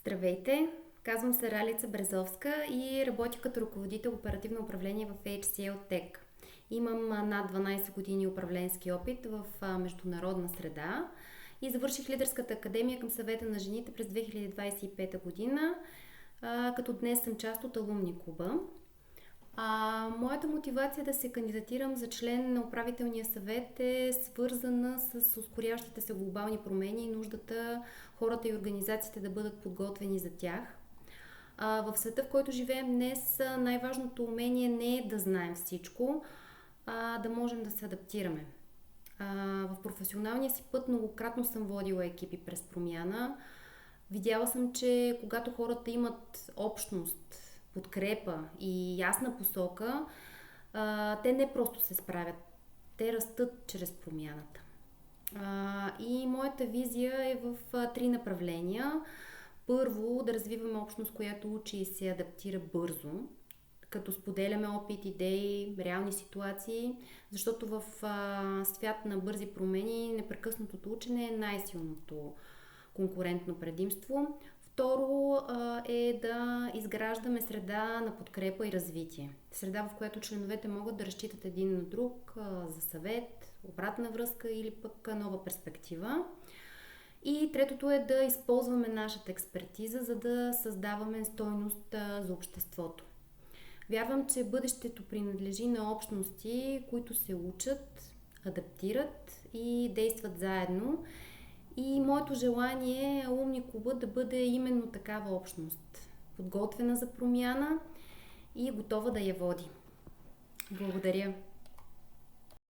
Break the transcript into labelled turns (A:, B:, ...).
A: Здравейте! Казвам се Ралица Брезовска и работя като ръководител оперативно управление в HCL Tech. Имам над 12 години управленски опит в международна среда и завърших Лидерската академия към Съвета на жените през 2025 година, като днес съм част от алумни клуба. Моята мотивация да се кандидатирам за член на управителния съвет е свързана с ускоряващите се глобални промени и нуждата хората и организациите да бъдат подготвени за тях. В света, в който живеем днес, най-важното умение не е да знаем всичко, а да можем да се адаптираме. В професионалния си път многократно съм водила екипи през промяна. Видяла съм, че когато хората имат общност, подкрепа и ясна посока, те не просто се справят, те растат чрез промяната. И моята визия е в три направления. Първо, да развиваме общност, която учи и се адаптира бързо, като споделяме опит, идеи, реални ситуации, защото в свят на бързи промени непрекъснатото учене е най-силното конкурентно предимство. Второ е да изграждаме среда на подкрепа и развитие. Среда, в която членовете могат да разчитат един на друг за съвет, обратна връзка или пък нова перспектива. И третото е да използваме нашата експертиза, за да създаваме стойност за обществото. Вярвам, че бъдещето принадлежи на общности, които се учат, адаптират и действат заедно. И моето желание е алумни клубът да бъде именно такава общност. Подготвена за промяна и готова да я води. Благодаря.